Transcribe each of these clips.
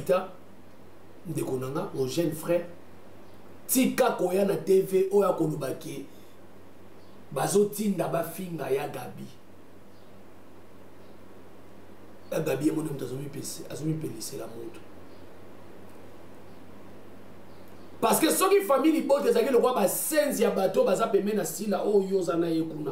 Gaïta Ndekonanga, mon jeune frère, tika koya na TV oya kolubaki bazo tinda ba finga ya Gabi. La Gabi est mon homme azumi pelisse la montre. Parce que ceux qui famille bote ezaki le roi ba senzi ya bateau baza pemé na sila oyo zana yekuna.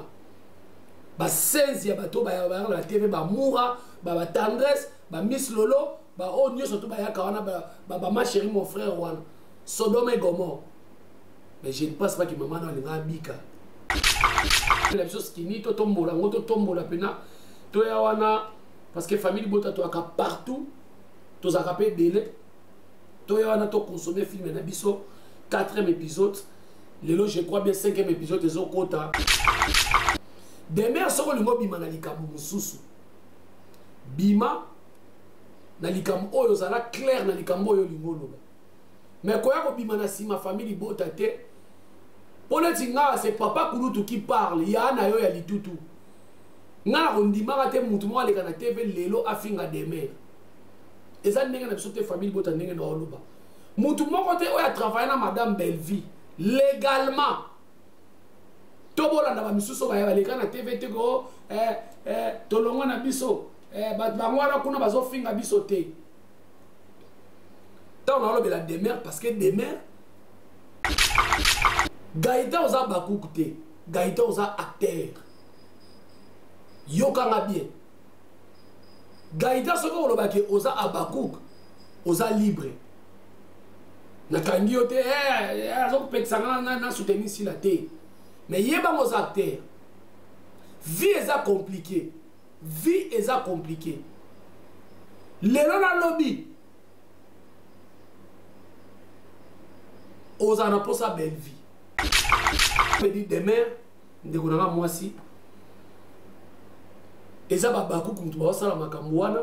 Ba senzi ya bateau ba la TV ba moura, ba tendresse, ba Miss Lolo, ba o nyo surtout ba yaka wana ba ma chérie mon frère wana. Sodome et Gomorrhe. Mais je ne pense pas que maman n'a bika. La chose qui ni to tombola, ngoto tombola pena to ya wana parce que famille bota to aka partout. To za rapé délai. To ya wana to consommer film na biso 4e épisode. Lelo je crois bien 5e épisode des okota. Demain soko lingo bima na likabu mususu. Bima na likamu oyo zala clair na likamu oyo lingo loba. Mais quand il y a ma famille botate, pour le tinga c'est papa Kulutu qui parle, il y a un ayo ya litutu. Nga on dit marate mutumo ale kana TV lelo afinga demain. Et ça n'enga na bisote famille botate n'enga na oloba. Mutumo kote oya travailler na madame Belleville légalement. Tobola na ba misuso ba ya leka na TV te go tolonga na biso bangwana kuna bazo finga biso te. Tant on a le la demeure parce que demeure Gaïta osa bakoukoute, Gaïta osa acteur. Yokanga bien. Gaïta soko oloba ke osa abakouk, osa libre. Na kangi yote azok peksanga na soutenir si la te. Mais yeba osa acteur. Vie est compliqué. Vie est compliqué. Lelo na lobby. Aux en pour sa belle vie. Je dis demain, nous avons moi si. Et ça va beaucoup comme tu vas ça la makamouana.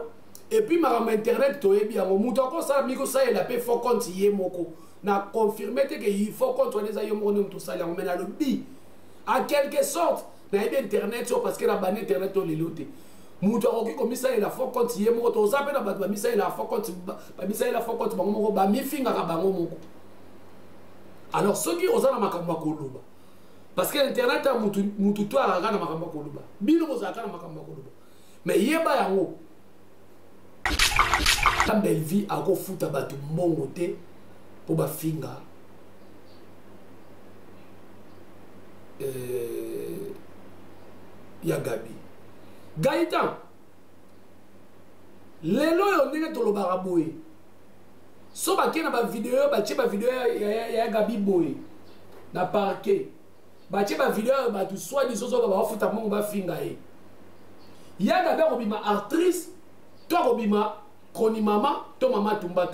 Et puis ma internet to bien mon mouton comme ça miko ça il a fait faux compte yemoko. Na confirmé que il faut qu'on les aille mon tout ça là on met dans le bi. En quelque sorte, na bien internet parce que la ban internet to leloté. Mouton qui comme ça il a faux compte yemoko to ça pe na ba mi ça il a faux compte ba mi ça il a faux compte bango ba mi finga ka bango moko. Alors ceux qui osent la makamba koloba parce que internet a mutu to ara na makamba koloba bino ozaka na makamba koloba mais yeba yango ta belle vie a ko futa batu mbongo te po ba finga ya Gabi Gaïta lelo yo ndenge tolobaka boye. So ba kena ba vidéo ya Gabi boy na parquet ba tie ba vidéo ba tout soit disons ba futa mongo ba finga e ya Gabi ko bima actrice to ko bima koni mama to mama tumba.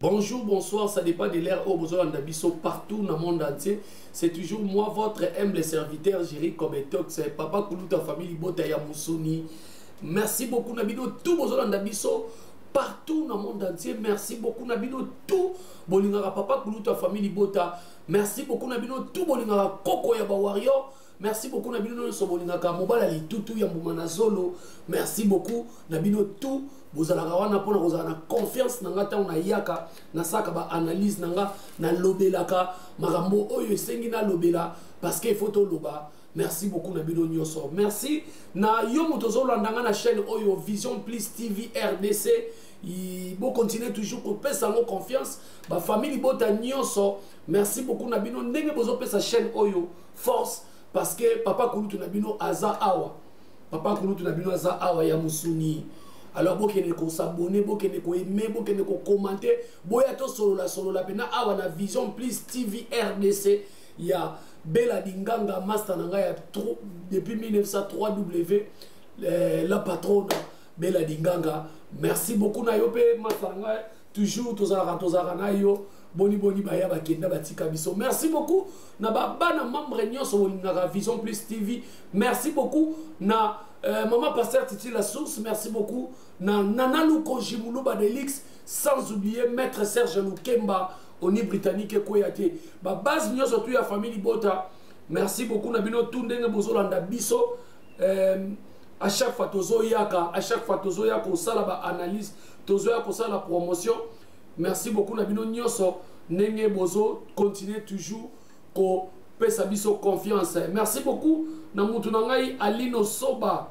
Bonjour, bonsoir, ça dépend de l'ère au besoin d'Abisso partout dans le monde entier. C'est toujours moi, votre humble serviteur, Jerry Kometox, Papa Kuluta famille Bota Yamoussouni. Merci beaucoup, Nabino, tout besoin d'Abisso partout dans le monde entier. Merci beaucoup, Nabino, tout Bolingara Papa Kuluta famille Bota. Merci beaucoup, Nabino, tout Bolingara Koko Yaba Warrior. Merci beaucoup, Nabino, Sobolingaka Mobala Tutu Yambumana Zolo. Merci beaucoup, Nabino, tout. Vous allez avoir confiance dans la yaka na saka ba analyse nanga na lobelaka marambo oyo sengi na lobela parce que photo loba. Merci beaucoup na bino nyoso. Merci na yo motozo landanga na chaîne oyo Vision Plus TV RDC. Il faut continuer toujours pour pesa nos confiance ba famille bota nyoso. Merci beaucoup na bino ndenge bozo pesa chaîne oyo force parce que papa Kulutu na bino aza awa. Papa Kulutu na bino aza awa ya musuni. Alors, vous pouvez vous abonner, vous pouvez vous aimer, vous pouvez vous commenter. Vous pouvez solo la pena awa na Vision Plus TV RDC. Il y a Bella Dinganga Master Nanga depuis 1903 W. La patronne Bella Dinganga. Merci beaucoup na yope Master Nanga. toujours tozala na yo boni baya bakenda batika biso. Merci beaucoup na bana membre nyonso na Vision Plus TV. Merci beaucoup na maman pasteur Titi la source. Merci beaucoup na Nana Luko Jimulu Badelix, sans oublier maître Serge Lukemba Oni Britannique Koyate. Ba base nyonso tu ya famille Bota. Merci beaucoup na bino tundenge bozolanda biso. À chaque fois tozo yaka osala ba analyse, tozo yaka osala promotion. Merci beaucoup na bino nyonso nenge bozo continuer toujours ko pesa biso confiance. Merci beaucoup na mutu na ngai Alino Soba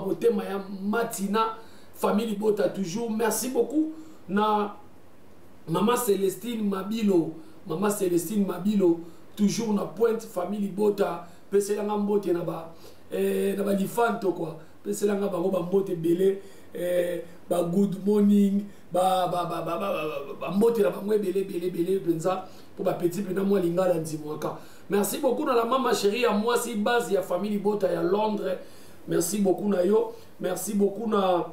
botema ya Matina famille Bota toujours. Merci beaucoup na Maman Célestine Mabilo toujours na Pointe famille Bota pesa nga mbote na ba lifanto quoi pesa nga bango ba mbote belé ba good morning ba mbote na bango belé penza pour ba petit pena moi lingala ndimwaka. Merci beaucoup na la maman chérie à moi si base ya famille Bota ya Londres. Merci beaucoup na yo. Merci beaucoup na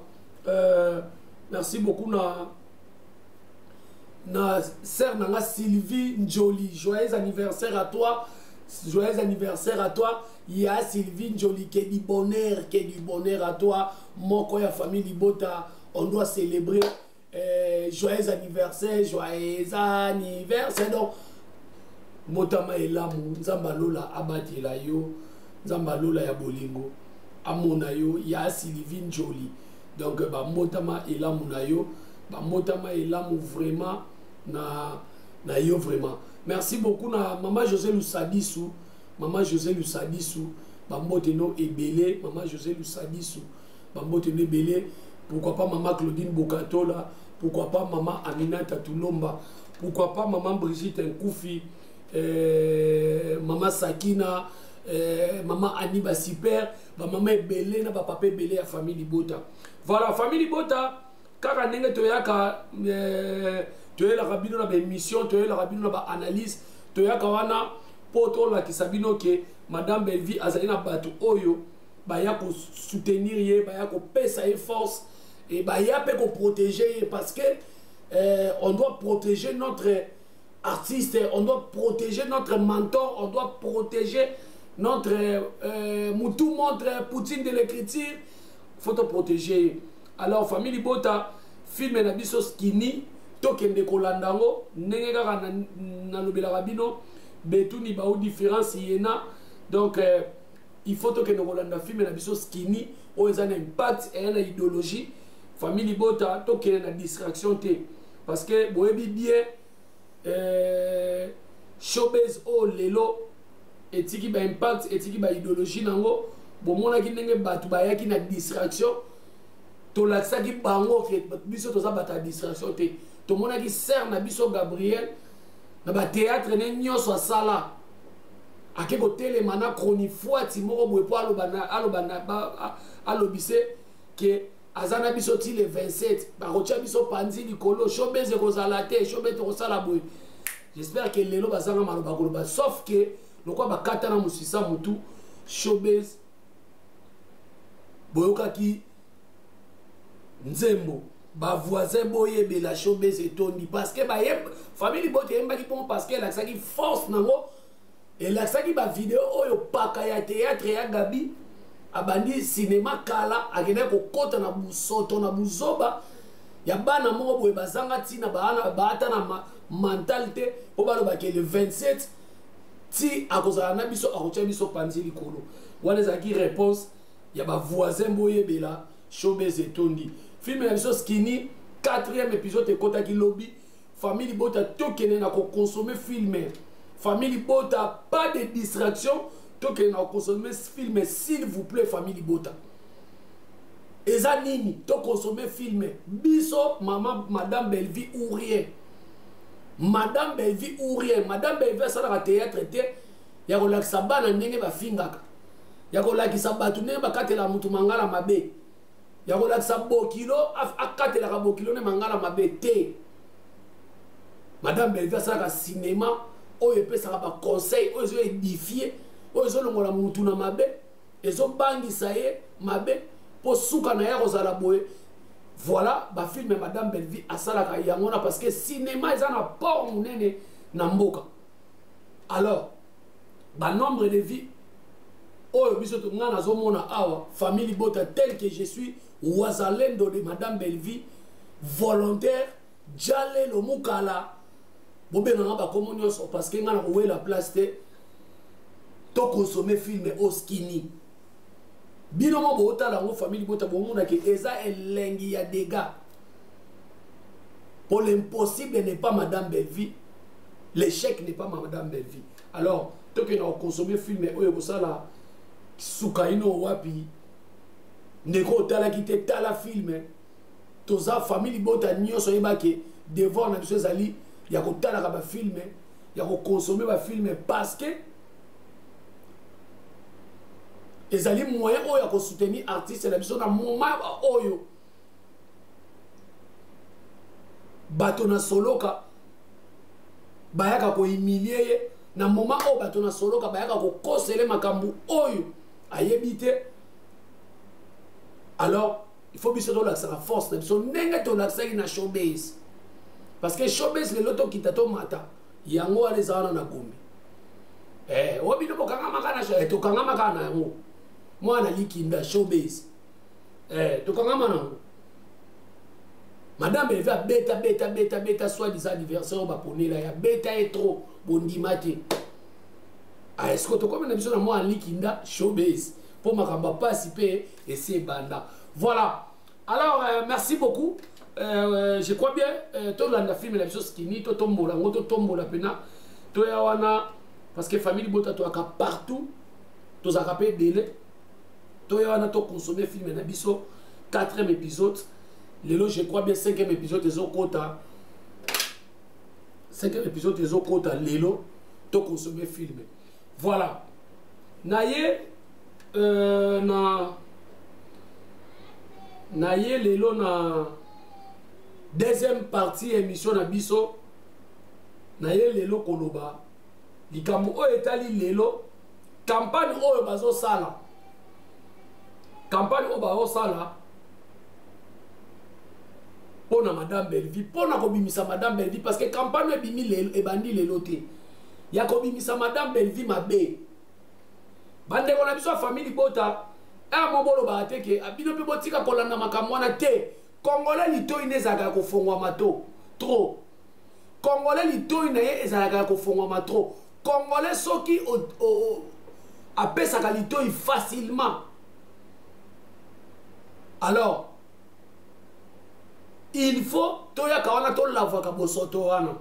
sœur nanga Sylvie Njoli. Joyeux anniversaire à toi. Joyeux anniversaire à toi. Il y a Sylvie Njoli qui est du bonheur à toi. Moko ya famille Bota, on doit célébrer. Joyeux anniversaire. Donc Motama elamu Nzambalola abatela yo. Nzambalola ya bolingo. Amona yo ya Sylvie Njoli. Donc ba Motama elamu na yo. Ba Motama elamu vraiment na yo vraiment. Merci beaucoup na maman José Lusadisu. Bambote no ebele, maman José Lusadisu. Bambote no ebele. Pourquoi pas maman Claudine Bokatola, pourquoi pas maman Aminata Tulomba, pourquoi pas maman Brigitte Nkoufi, maman Sakina, maman Aniba Super, maman ebele na papa ebele à famille Bota. Voilà, famille Bota, car nenge toyaka toyela rabino na émission, toyela rabino na analyse, toyaka wana poto la kisabino ke madame Belvi azalina batu oyo baya ko soutenir ye, baya ko pesa force et baya pe ko protéger parce que on doit protéger notre artiste, on doit protéger notre mentor, on doit protéger notre Moutou montre Poutine de l'écriture, faut te protéger. Alors famille Bota film na biso skini tokende kolandango ndenge kaka na lobela rabino betuni ba ou différence yena donc il faut que nous rolanda film na biso skini o ezana impact et na idéologie famille Bota to que na distraction te parce que boyebi bien showbiz o lelo etiki ba impact etiki ba idéologie nango bomona ki ndenge batu ba yaki na distraction to laksa ki bango ke biso to za bata distraction te to mona ki ser na biso Gabriel na ba théâtre ne nyonso asala akeko telema na chronifuati moko boye po alobise ke azana biso ti le 27 bakotia biso panzi likolo showbiz ekozala te showbiz ekosala boye. J'espère que lelo bazanga maloba koloba sauf que lokwa bakata na musisa mutu showbiz boyokaki nzembo ba voisin boyebe la showbiz etondi parce que ba famille Bota yemba ki pon parce que la qui force nango et la qui ba vidéo oyo paka ya théâtre ya Gabi abandi cinéma kala akene ko kota na busoto na buzoba ya bana moko boye bazanga tina bana baata na mentalité po baloba ke le 27 ti akozala na biso akotia biso panzi likolo wana ezalaki réponse ya ba voisin boyebe la showbiz etondi. Film na biso skini 4e épisode ekotaki lobby famille Bota tokene na ko consommer film famille Bota pas de distraction tokene na ko consommer film s'il vous plaît famille Bota eza nini to consommer film biso maman madame Belvi ou rien madame Belvi sala ka théâtre te ya ko lakisa bana ndenge ba fingaka ya ko lakisa batu ndenge bakatela mutu mangala mabe ya ko lakisa bokilo akatela ka bokilo ne mangala mabe te. Madame Belvi sala ka cinéma oyo epesaka ba conseil oyo zo édifier oyo zo longola mutu na mabe ezo bangisa ye mabe po suka na ya kozala boye voilà ba film Madame Belleville asalaka yangona parce que cinéma eza na port munene na mboka. Alors ba nombre de vies oyo biso to ngana zomona awa famille Bota tel que je suis wazalendo de Madame Belleville volontaire jale lo mukala bobenanga ba communion parce que ngana ko la place te to consommer film au skinny bino mo bota la famille Bota bomona ke eza elengi ya dégâts pour l'impossible n'est pas Madame Belleville, l'échec n'est pas Madame Belleville. Alors to que na consommer film oyo bosala sukaino wapi ndeko tala kite tala film toza famille Bota nyonso yebake devant na biso ezali ya kotala ka ba film ya ko consommer ba film parce que ezali moyen oyo ya ko soutenir artiste na biso na moment oyo bato na soloka bayaka ko humilier ye na moment oyo bato na soloka bayaka ko kosele makambu oyo ayebite. Alors il faut biso relaxer la force na biso ndenge to relaxer na showbiz parce que showbiz le loto kitato mata yango ale zana na gombe obi no bokanga makana to kanga makana yango mwana likinda showbiz to kanga mana Madame Belleville beta soit des anniversaires ba ponela ya beta est trop bondimate est-ce que to comme na biso na mwana likinda showbiz pour makamba participer et c'est banda. Voilà. Alors, merci beaucoup. Je crois bien, tout le film la chose qui ni to tombo la pena, to yawana parce que famille Bota to aka partout, to zakapé délai, to yawana to consommer film na biso 4e épisode, lelo je crois bien 5e épisode des okota. 5e épisode des okota lelo to consommer film. Voilà. Naye na ye lelo na deuxième partie émission na biso na ye lelo koloba likambo oyo etali lelo campagne oyo bazosala pona Madame Belleville pona kobimisa Madame Belleville parce que campagne ebimi lelo ebandi lelo te ya kobimisa Madame Belleville mabe bande kona biso famille Bota mobolo ba te ke abino pe botika kolanda makamwana te congolais litoi nezaka ko fongwa mato trop congolais litoi na ye ezaka ko fongwa mato congolais soki apesaka litoi facilement. Alors il faut toya kawana to lavaka bosoto wana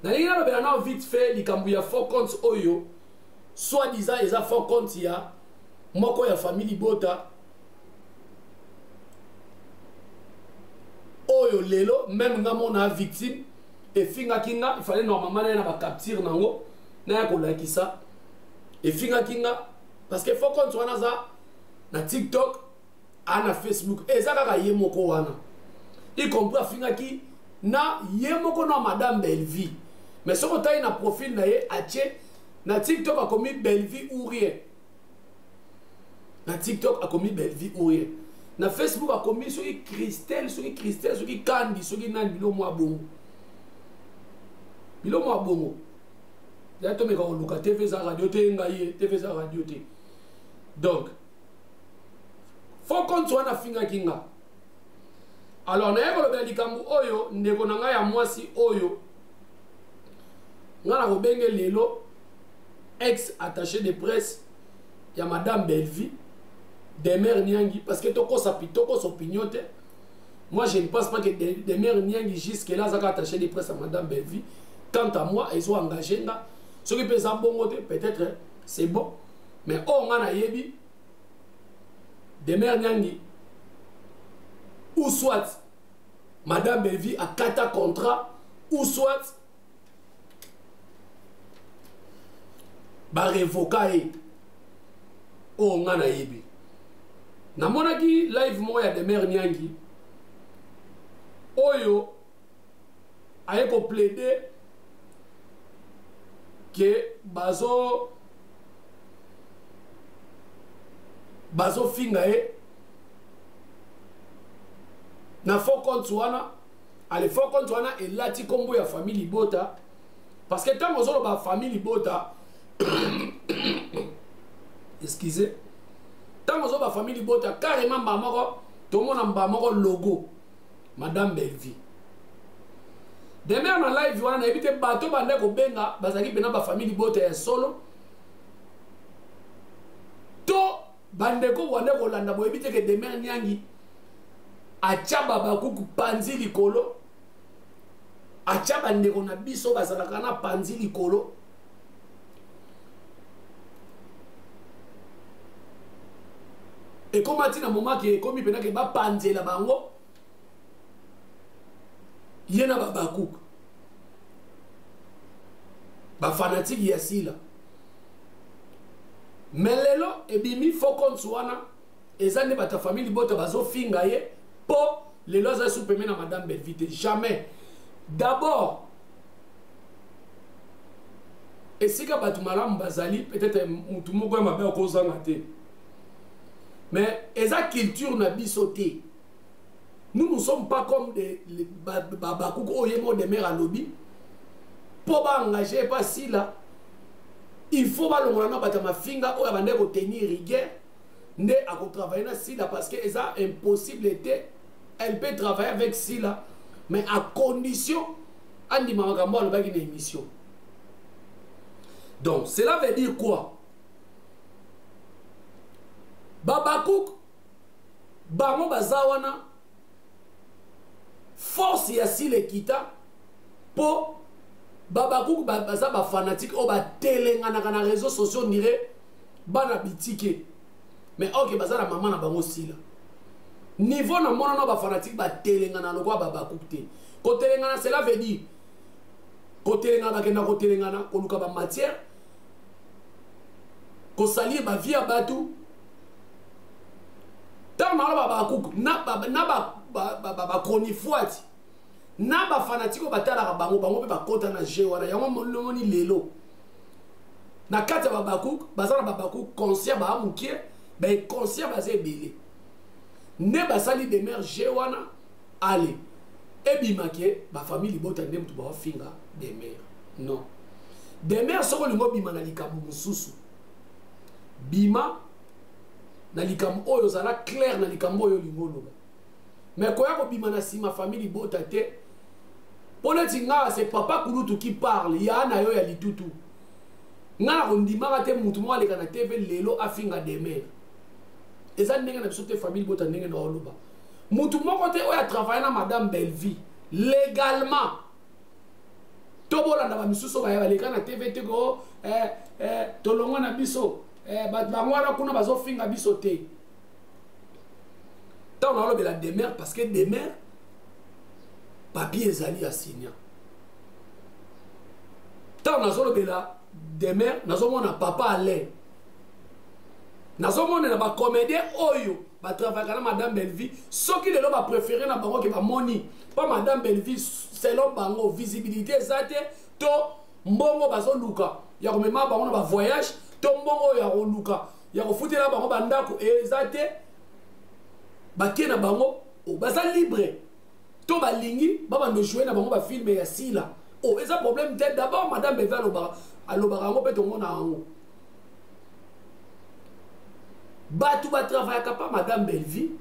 na linga lobela na vite fait likambu ya faux compte oyo soit disant eza faux compte ya moko ya famille Bota oyo lelo même nga mona victime et finga kinga il fallait normalement na ba capture nango na ya ko lakisa et finga kinga parce que faut qu'on soit na TikTok na Facebook ezaka ka yemoko wana y compris finga ki na yemoko na Madame Belleville mais ce qu'on taille na profil na ye ache na TikTok a commis Belleville ou rien. Na TikTok a commis Belleville ou rien. Na Facebook a commis sur Christelle, sur Candy, sur Nan bilo mo bongo. Bilo mo bongo. Ya to me ka luka TV za radio te ngai TV za radio te. Donc faut qu'on soit na finga kinga. Alors na yako lo likambu oyo ndeko na ngai ya mwasi oyo. Ngana ko benge lelo ex attaché de presse ya Madame Belleville Demer Niangi parce que toko opinion. Moi je ne pense pas que Demer Niangi jusque là ça attaché de presse à Madame Belleville. Quant à moi ils sont engagés là ce qui peut ça bon peut-être c'est bon mais on a yebi Demer Niangi ou soit Madame Belleville a 4 contrat ou soit ba révoquer o ngana yebi na monaki live mo ya Demer Niangi oyo aye ko plaider que bazo finga na faux compte wana ale faux compte wana elati kombo ya famille Libota parce que tant ozolo ba famille Libota excusez tant ozolo ba famille Libota carrément mbamoko tout le monde mbamoko logo Madame Belleville demain na live wana ebite bato bande ko benga bazaki pena ba famille Libota ya solo to bande ko wande ko landa bo ebite ke demain nyangi achaba bakuku panzi likolo achaba ndeko na biso bazalaka na panzi likolo et comme a dit na moment que comme pena ke ba panzela bango yena ba bakuku ba fanatique ya sila melelo ebimi fokon suana ezane bata famille Libota bazo finga ye po les lois à souper na Madame Belleville jamais d'abord et si ka batu malamu bazali peut-être mutu moko ya mabe okozanga te mais eza culture na bisoté nous ne sommes pas comme des babakuko oyemo de mer à lobby pour ba engager pas si là il faut ba longola na bata mafinga oya bande ko tenir rigueur ne à travailler na si là parce que eza impossibilité. Elle peut travailler avec Sila, mais à condition, Andi Mamagambo a une émission. Donc, cela veut dire quoi? Babakouk, Bango Bazawana, force ya Sile Kita, pour Babakouk Baza ba fanatique, ou ba telengana na réseaux sociaux, on dirait, bana bitike. Mais ok, Baza la maman na Bango Sila. Niveau na mona ba fanatique ba telengana lokwa baba coupé. Ko telengana cela veut dire ko telengana ba kena ko telengana ko luka ba matière ko salir ba via batu. Tant na ba coupe na ba konifuati. Na ba fanatique ba tala bango bango pe ba kota na je wana yango moni lelo. Na kata ba coupe bazana ba coupe conscient ba amukie ba conscient ba zebele. Ne basali de mer jewana allez et bimake ba famille Libota ndem tu ba finga de mer non de mer soko lingo bima na likabu mususu bima na likamu oyo zala clair na likamu oyo lingo loba mais koya ko bima na sima famille Libota te politinga c'est papa Kulutu qui parle ya na yo ya litutu nga ondima te mutu mo aleka na TV lelo afinga de mer. Et ça n'est pas une famille qui est en Oluba. Moutou moko te oya travailler na Madame Belleville légalement. Tobola na ba misuso ba yaleka na TV te go tolonga na biso bangwana kuna bazo finga biso te. Tant on a le la demeure parce que demeure papier ezali ya signa. Tant on a le la demeure nazo mona papa allait. Nazomone na ba comédien oyo ba travailler na Madame Belleville ce qui les ba préféré na bango ke ba moni pas Madame Belleville selon bango visibilité zate to mbongo bazo luka ya ko mema bango na ba voyage to mbongo ya ko luka ya ko futela bango bandako ezate ba kena bango o baza libre to ba lingi ba bando jouer na bango ba film ya sila o eza problème tête d'abord Madame Belleville aloba ngo peto ngona ngo Batou ba travailler pas Madame Belleville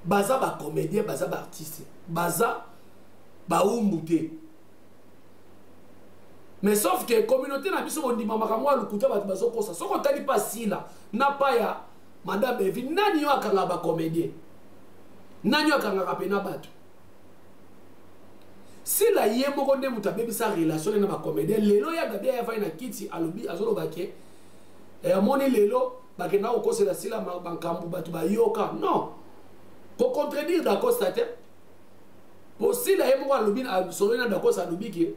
baza ba comédien baza ba artiste baza ba umbuté mais sauf que communauté na biso on dit mama kamwa lukuta bato bazo kosa soko tali pas si là na pas ya Madame Belleville nani yo akanga ba comédien nani yo akanga ka pena bato si la ye moko nde muta bebi sa relation na ba comédien lelo ya gabi ya fa na kiti alobi azolo baké et amoni lelo bakena okosela sila bankambu batu bayoka non ko contredire d'accord stater pour si la yemo alobi solena d'accord sa lobi ke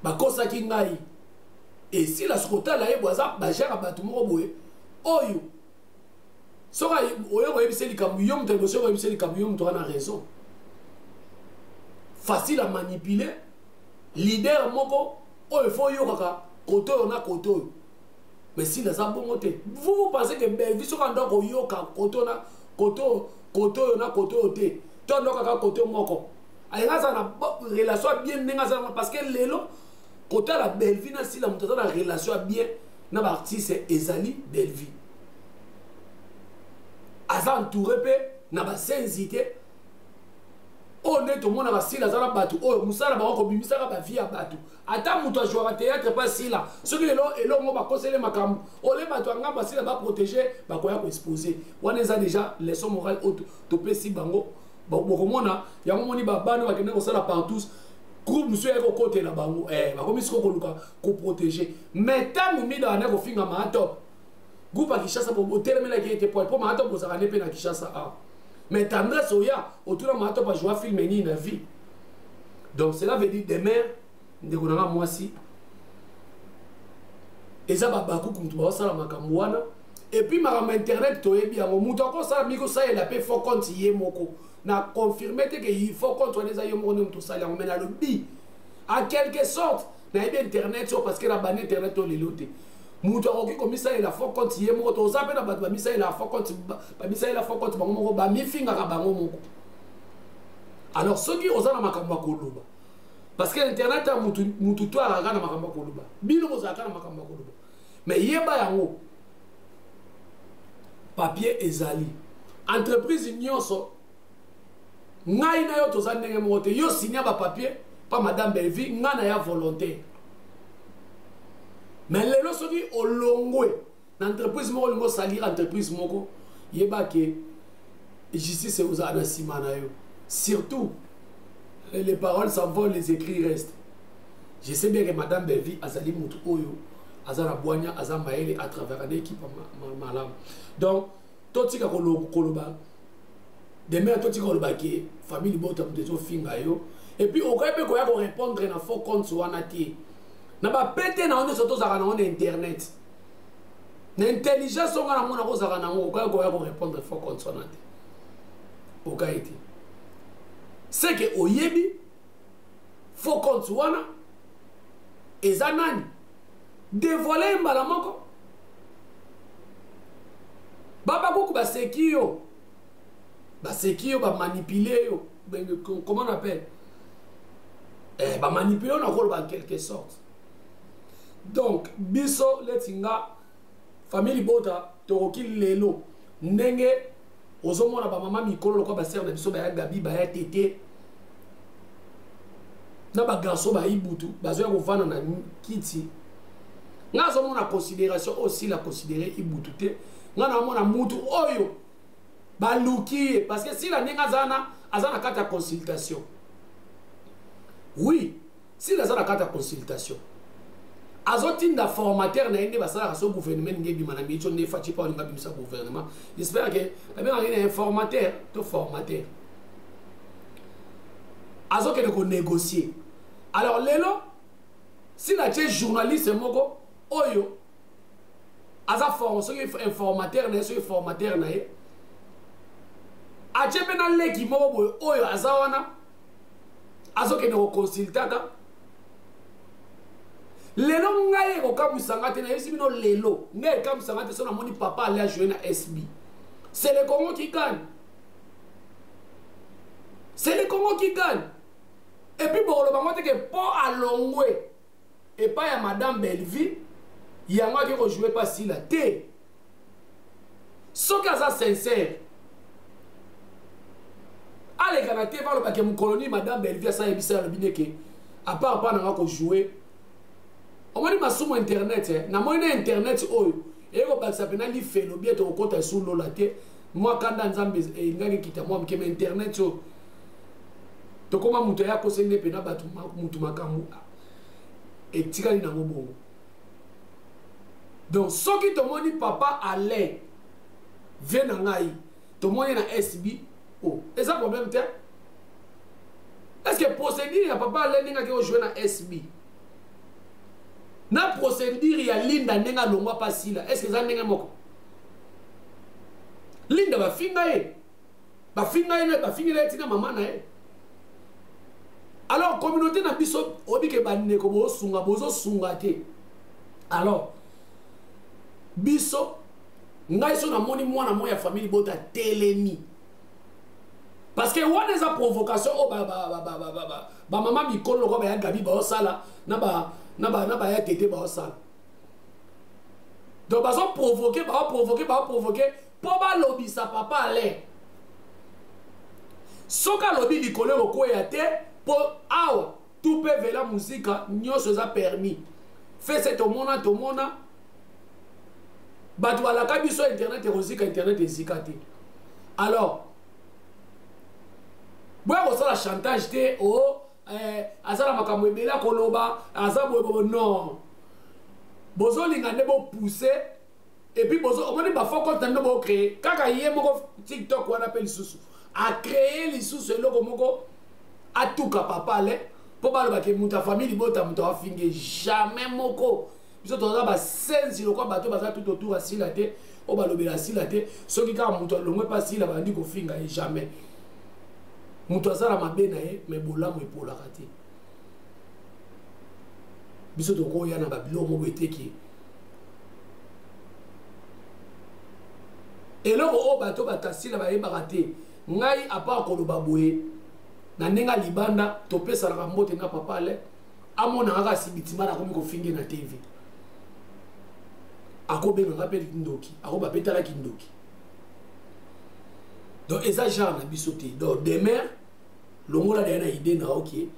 bakosa ki ngai et si la skota la yebo za ba jara batu moko boye oyo soka oyo yebise likambu yo mutelo boso yebise likambu yo muto na raison facile à manipuler leader moko oyo faut yo kaka koto na koto Mais si les abongoté, vous pensez que Belleville sur un doc au yoka, koto na koto ote, ton doc à koto moko. Allez, ça na relation bien parce que l'élo, côté la Belleville, si la montagne la relation bien, na artiste Ezali Belleville. Aza entouré pe na ba senzité. Honnêtement, on a si la zala batu, oh, musala ba ko bimisa ba vie ya batu. Ata muto a jouer théâtre pas si là. Ce que elo mo ba conseiller makam. O le batu nga ba si la ba protéger, ba ko ya ko exposer. On a déjà leçon morale auto to pe si bango. Ba ko mona, ya mo ni ba banu ba kende ko sala partout. Groupe monsieur ya ko côté la bango. Ba ko misiko ko luka ko protéger. Mais tant mu mi da na ko finga ma top. Groupe a Kishasa pour hôtel mais la qui était pour ma top pour ça ne pe na Kishasa a. Mais tendresse oya autour de ma top à jouer film ni na vie. Donc cela veut dire demain de konanga moi si eza ba baku kumtu ba sala makambo wana et puis ma internet to yebi yango muto ko sala miko sa ela pe fo compte ye moko na confirmer que il faut compte on eza yo moko ne muto sala on mena le bi en quelque sorte na yebi internet so parce que la ban internet to lelote mutu akoki komisa ela fo compte ye moko to zape na bato ba misa ela fo compte ba misa ela fo compte bango moko ba mi finga ka bango moko. Alors ceux qui osent na makambo koloba parce que internet a mutu to araga na makambo koloba bino ozaka na makambo koloba mais yeba yango papier ezali entreprise nyonso ngai na yo toza ndenge moko te yo signer ba papier pa madame Belleville nga na ya volontaire. Mais lelo soki olongwe na entreprise moko lingo salir entreprise moko yeba ke justice oza na sima na yo. Surtout les paroles s'envolent, les écrits restent. Je sais bien que madame Belleville azali mutu oyo azana boanya azamba ele à travers l'équipe malam. Donc totika koloba demain totika koloba ke famille bota mutezo finga yo et puis au cas ko ya ko répondre na faux compte wana ti. Na ba pété na on soto zaka na on internet. Na intelligence on na mona ko zaka na on ko ya ko répondre faux compte wana ti. Au cas été. C'est que oyebi faux compte wana ezanani dévoiler mbala moko baba beaucoup ba sekio ba manipuler yo comment on appelle ba manipuler on a en quelque sorte. Donc biso letinga famille bota toroki lelo ndenge ozomona ba mama mikolo ko ba sœur na biso ba ya gabi ba ya tete na ba garçon ba ibutu bazo ya kovana na kiti nga azomona considération aussi la considérer ibutu te nga na mona mutu oyo ba luki parce que si la ndenge azana carte de consultation. Oui, si la carte de consultation azotinda formateur na ende basala so gouvernement ngebi mana bicho ne fati pa olinga bimisa gouvernement. J'espère que la bien un formateur to formateur azo que de négocier. Alors lelo si la tche journaliste moko oyo aza formation informateur na so formateur na ye a tchepe na leki moko oyo aza wana azo que de consultaka lelo ngai ko kamusanga te na yesi bino lelo ngai kamusanga te so na moni papa aller jouer na SB. C'est le Congo qui gagne. C'est le Congo qui gagne. Et puis pour le moment que pour alongwe et pas ya madame Belleville yanga qui rejouer pas si la té. Ce que ça sincère. Allez Canada va le baké mon colonie madame Belleville ça ebisa le bineke à part pas na ko jouer. On m'a dit ma internet na mo internet oyo et ko bakisa pena li felo bien to kota sous l'eau la té moi quand dans nzambe ngaki kita moi ke internet so to koma muto ya ko sende pena batu mutu makambu et tikali na ngobo. Donc ce qui te moni papa allait vient na ngai to moni na SB oh et ça problème te est-ce que procédure ya papa allait ninga ke jouer na SB na procédure ya linda nenga longwa pasila est-ce que ça nenga moko linda ba finga e na tina mama na e. Alors communauté na biso obi ke banne ko bo sunga bozo sunga te. Alors biso ngai so na moni mwana moya famille bota telemi parce que wana eza provocation o ba mama mikolo ko ba ya gabi ba osala na ba ya tete ba osala donc bazo provoquer po ba lobisa papa ale soka lobi likolo ko ya te po awa tout peut vela musique nyonso za permis fait cette tomona bato balaka biso internet ekozika internet ezika te alors boya kosala chantage te o azala makambo ebele akoloba aza boye non bozolinga nde bopousse epuis omoni bafokonta nde bocreye kaka ye moko tiktok wana mpe lisusu acreye lisusu eloko moko atuka papa le mpo balobake moto ya famille libota moto afinge jamais moko biso toza basenzi lokwa bato baza tout autour asila te o balobela asila te soki kaka moto alongwe mpe asila bandi kofinga ye jamais moto azala mabe na ye me bolamu epolaka te biso tokoya na babiloko moko eteki eloko oyo bato batasila bayebaka te ngai apart koloba boye na ndenge libanda topesalaka mbote na papa ale amonaka kasi bitima nakomi kofinge na tv akobengaka mpe ndoki akobapetalaki ndoki donc eza genre na biso te donc demain longola deya na idée na ok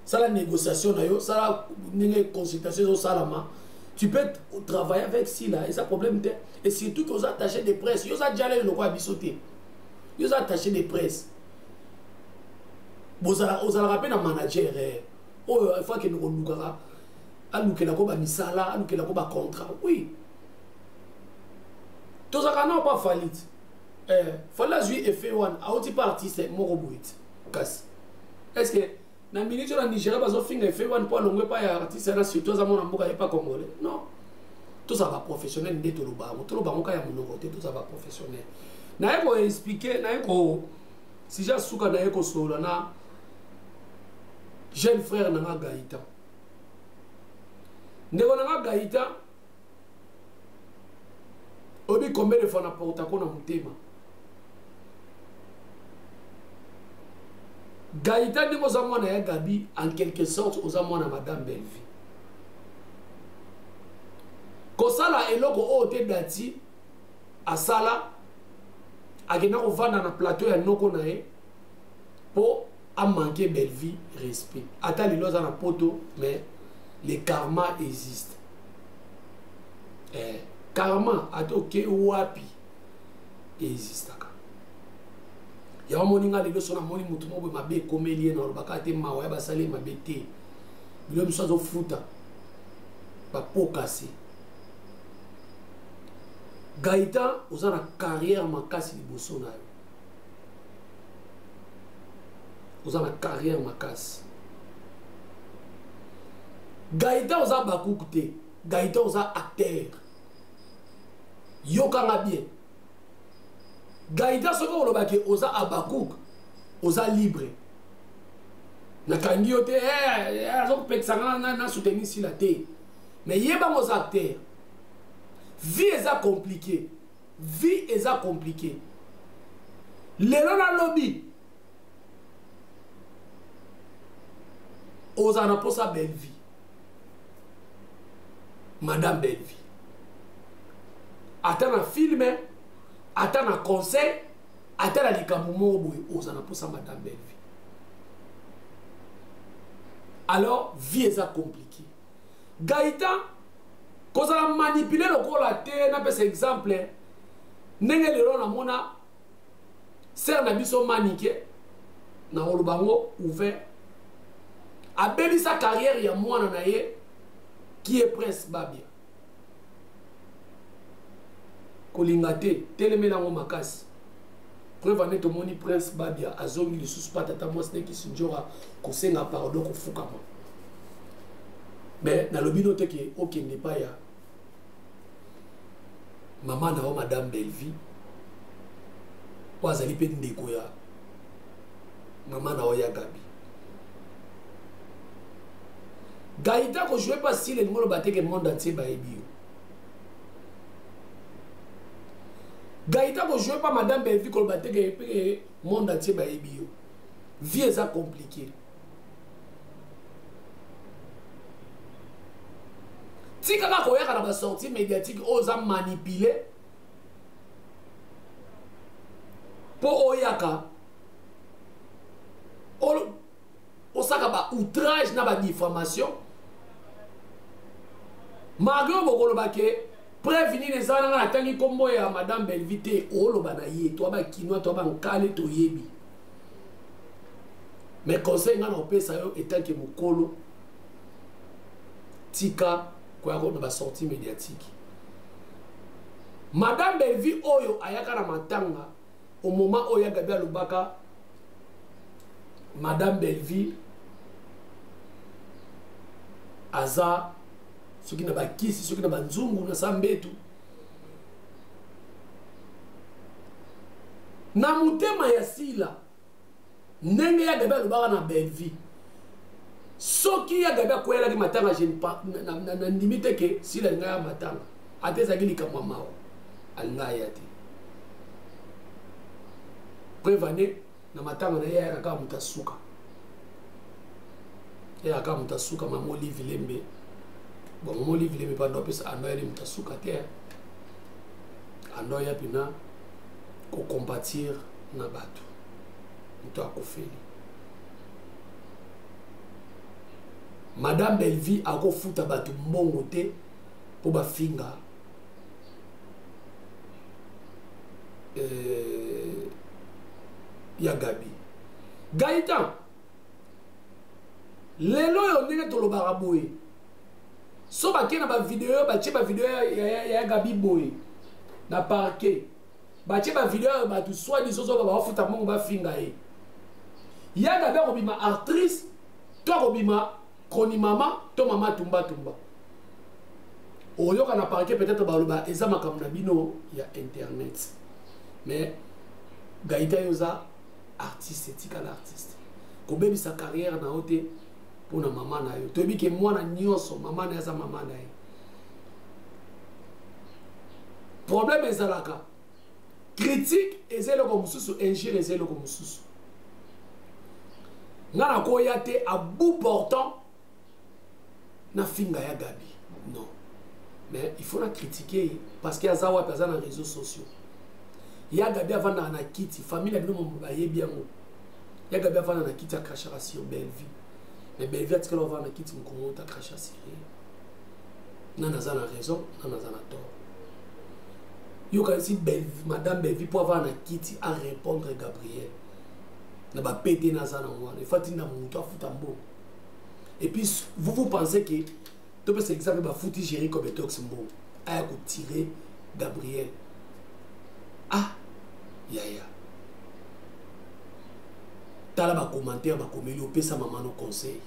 sala négociation na yo sala ndenge consultation ezosalama tu peux travailler avec sila eza problème te et surtout que oza attaché de presse yo oza diale lokwa biso te yo oza attaché de presse ozalaka mpe na manager oyo fois ke kolukaka alukelako bamisala alukelako bacontrat oui tozalaka nao pa falite fala azwi effet wana auti pa artiste moko boye ti kasi est ce que na minute oyo na nigeria bazofinga effet wana mpo alongwe pa ya artiste na surtout aza mona mboka ye pa congolais non tozala baprofessionnel nde tolobango ka ya monoko te tozala baprofessionnel naye koexplike naye sija suka naye kosolola na jeune frère nanga Gaïta ndeko nanga Gaïta obi combien de fois na porta ko na mutema Gaïta ndeko za mwana ya Gabi en quelque sorte oza mwana madame Belvi kosala eloko o te dati asala akena kovanda na plateau ya noko na ye po a manqué belle vie, respect. Attends, les lois dans la poto, mais les karma existent. Karma, attends, que wapi existe. Il y a un moninga les deux sont à moni mutumo be mabe komelie na bakate mawa ba sali mabe te. Bilo mso zo futa. Ba pokasi. Gaïta, oza na carrière makasi liboso na yo. Oza na carrière makasi. Gaïta oza bakouk te. Gaïta oza acteur. Yokanga bien. Gaïta soko olobaki oza abakouk. Oza libre. Na kangi yo te azok peksanga na soutenir si la te. Mais yeba oza acteur. Vie est compliquée. Vie est compliquée. Lelo na lobby. Ozana pour sa belle vie. Madame belle vie. Attends un film, attends un conseil, attends un likamoumo, ozana pour sa madame belle vie. Alors, vie est compliquée. Gaïta, quand on a manipulé le corps la terre, on a fait exemple. Nenge lelo na mona, ser na biso maniqué, na olubango ouvert. A béni sa carrière, il y a moi qui est Prince Babia. Kolingate, télémé dans makas. Preuve en est au moni Prince Babia, a zongi le sous patata moi ce qui s'injora, qu'on s'enga pardon, qu'on fout comme mais dans le binote qui ok n'est pas ya. Maman na madame Belvi. Wazali pe ndeko ya. Maman na ya Gabi. Gaïta ko jouer pas si le monde batté que monde entier ba ebi. Gaïta ko jouer pas madame Belvi ko batte que monde entier ba ebio. Vie ça compliqué. Si kaka ko ya kana ba sortie médiatique osa manipuler pour oyaka osaka ba outrage na ba diffamation malgré bokolo bake prévenir les gens na tangi kombo ya madame Belvité oloba na ye to ba kinoa to ba nkale to yebi mais conseil ngana opesa yo etant que mokolo tika kwa ko na ba sortie médiatique madame Belvi oyo ayaka na matanga au moment où il y a Gabriel Lubaka, madame Belvi, Aza, ceux qui n'ont pas Kisi, ceux qui n'ont pas Nzungu, na Sambetu. Na mutema ya sila, nenge ya Gabriel Lubaka na Belvi. Soki ya Gabriel Kwela ki matanga, je ne limite que sila nga ya matanga. Ate zagili kama mao, alinga yate. Prévané na matanga na yaya kaka mutasuka yaya kaka mutasuka mama Olive Lembe bon mama Olive Lembe pa ndopesa andoya ni mutasuka te andoya pina ko compatir na bato muto akofeli madame Belvi akofuta bato mbongo te po bafinga ya Gabi Gaïtan lelo yo ndenge tolobaka boye so bake na ba vidéo ya Gabi boye na parquet batie ba vidéo ba tout soit disons so ba futa mongo ba finga ye ya Gabi ko bima actrice to ko bima koni mama to mama tumba oyo kana parquet peut-être ba loba eza makambo na bino ya internet mais Gaïtan yoza artiste éthique à l'artiste ko bebi sa carrière na ote pour na maman na yo to bi ke mwana nyonso maman na za maman na ye problème ezalaka critique ezelo ko mususu injure ezelo ko mususu ngana ko yate à bout portant na finga ya Gabi non mais il faut la critiquer parce qu'il y a ça wa personne dans les réseaux sociaux. Il y a Gabi avant na kiti famille na bino ba bien mo ya Gabi avant na kiti akashara sur Belvi mais Belvi atikala avant na kiti mkomo ta krasha siri nana za na raison nana za na tort yo ka si Belvi madame Belvi pour avoir na kiti à répondre Gabriel na ba péter na za na moi il faut tinda muto afuta mbo et puis vous pensez que to peut c'est exemple ba futi gérer comme tox mbo a ko tirer Gabriel ah yaya tala ba commentaire ba komeli opesa maman no conseil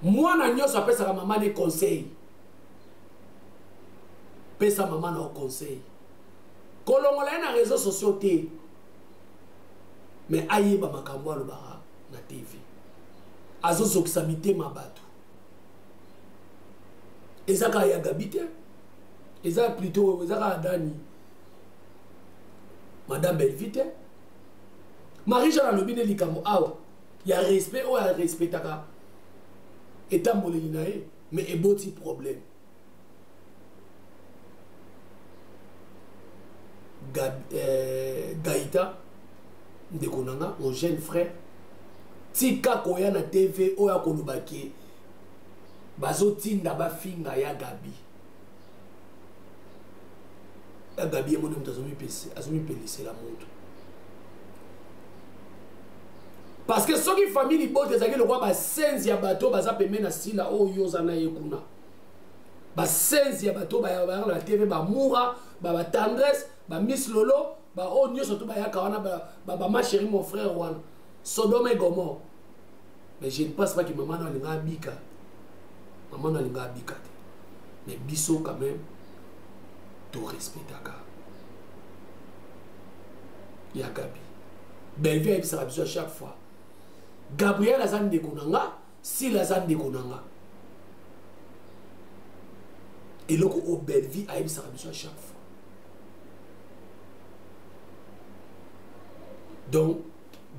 moi na nyoso apesa ka maman les conseils pesa maman no conseil kolongola na réseaux sociaux té mais ayeba makambo alo ba na TV azo zoksamité mabato ezaka ya Gabite ezaka plutôt ezaka Dani madame Belvite Marie-Jean Lobine likambo awa ya respect o ya respectaka état moleli na ye mais eboti problème Gaïta ndekonanga mon jeune frère tika koya na TV o ya kolubaki bazotinda bafinga ya Gabi ya Gabi mon homme azumi pelise la montre parce que ceux qui famille bote ezaki le roi ba senzi ya bato baza pembe na sila o yoza na yekuna ba senzi ya bato ba la TV ba moura ba tendresse ba Miss Lolo ba o nyoso to ba ya kawana ba ma chérie mon frère wana Sodome et Gomorrhe mais je ne pense pas que maman na linga bika maman na linga bika mais biso quand même to respectaka ya Gabi Belvi a bisa biso à chaque fois Gabriel azan de konanga si lazan de konanga et loko o Belvi a bisa biso à chaque fois Donc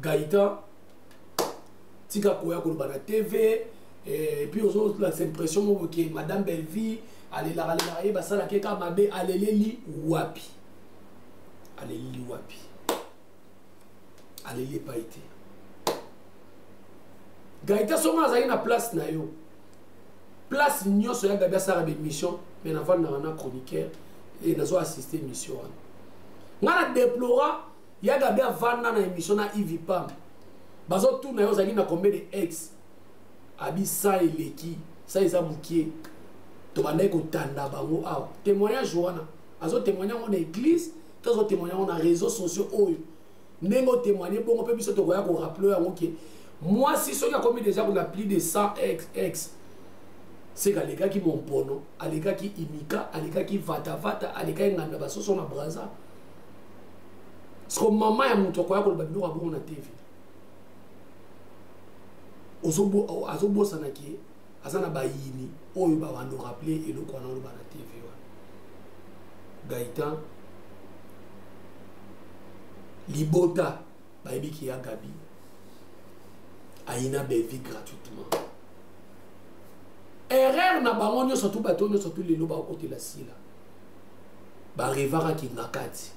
Gaïta tika koya ko bana TV et puis aux autres la impression que madame Belleville allez la basala keka mabe aleleli wapi aleli pas été Gaïta soma azali na place na yo place nyonso ya Gabi asala mission mais na vanda na chroniqueur et nazo assister mission ngana déplora ya Gabi vanda na émission na Ivipam bazo tout na yo zali na combien de ex abi ça eleki ça eza mukie to bandai ko tanda bango awa témoignage wana azo témoigner on église to témoigner on réseaux sociaux oyo nengo témoigner bongo pe biso to koya ko rappeler yango ke moi si soki a commis déjà qu'on a plus de 100 ex c'est que les gars qui m'ont pono les gars qui imika les gars qui vata les gars qui nganda baso son na braza parce que maman ya muto koya ko ba bino ko na TV azobo sanaki azana bayini oyo ba wando rappeler et le quoi na ba na TV Gaïtan libota ba ebiki ya Gabi aina bevi gratuitement erreur na bango nyo surtout bato nyo surtout lelo ba côté la sila ba revara ki ngakati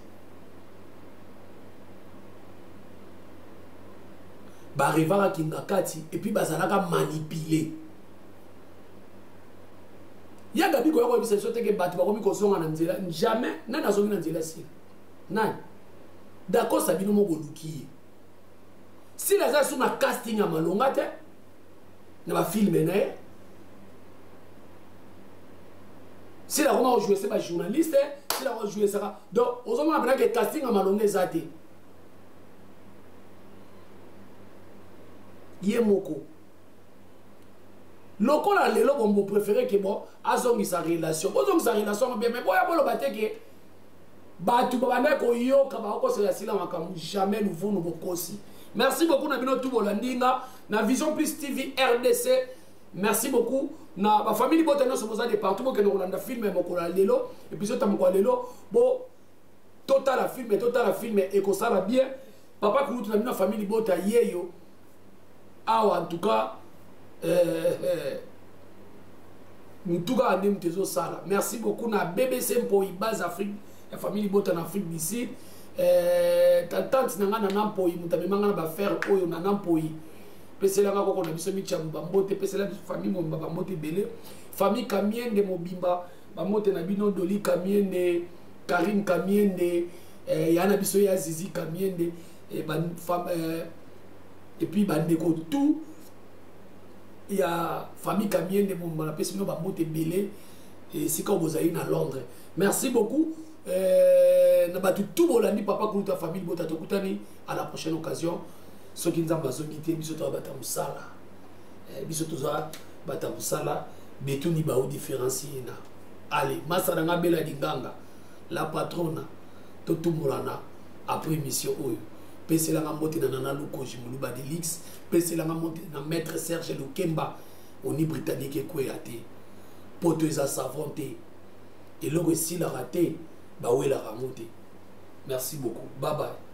ba revara ki ngakati et puis bazalaka manipuler ya Gabi ko yako bisa sote ke bato ba komi ko songa na nzela jamais na nazongi na nzela sila nani d'accord sabino mo boluki si les gens sont dans casting à malongate na ba film na si la roman jouer c'est pas journaliste si la roman jouer ça donc aux hommes après que casting à malongé zate yemoko loko la lelo bon préféré que bon azongi sa relation bien mais boya bolo baté que batu babanda ko yoka ba ko c'est la makamu jamais nouveau nous bokosi. Merci beaucoup na bino tout bolandinga na Vision Plus TV RDC. Merci beaucoup na ba famille botano so boza de partout que nous olanda film moko la lelo épisode tamoko lelo bo total film et ko ça va bien papa kutu na bino famille bota yeyo awa en tout cas mutuga ande mtezo sala. Merci beaucoup na BBC Mpoi base Afrique la famille bota en Afrique d'ici tante nanga na nampoi mutamemanga na ba faire oyo na nampoi pesela nga ko na biso michamu bambote pesela famille mo bambote belé famille Kamiende mobimba bambote na bino Doli Kamiende Karim Kamiende yana biso ya Zizi Kamiende et ban femme et puis bandeko tout il y a famille Kamiende mo na pesino bambote belé et c'est quand vous allez na Londres. Merci beaucoup. Na batu tout bolandi papa kuluta famille bota tokutani à la prochaine occasion soki nzamba zongité biso to bata musala biso toza bata musala betuni ba o différencier na allez masala nga bela dinganga la patrona to tumulana après émission oyo pesela nga mbote na nana lukoji muluba delix pesela nga mbote na maître Serge Lukemba oni britannique ko yaté poto eza savonté et logo si la raté bah oui la ramonté. Merci beaucoup. Bye bye.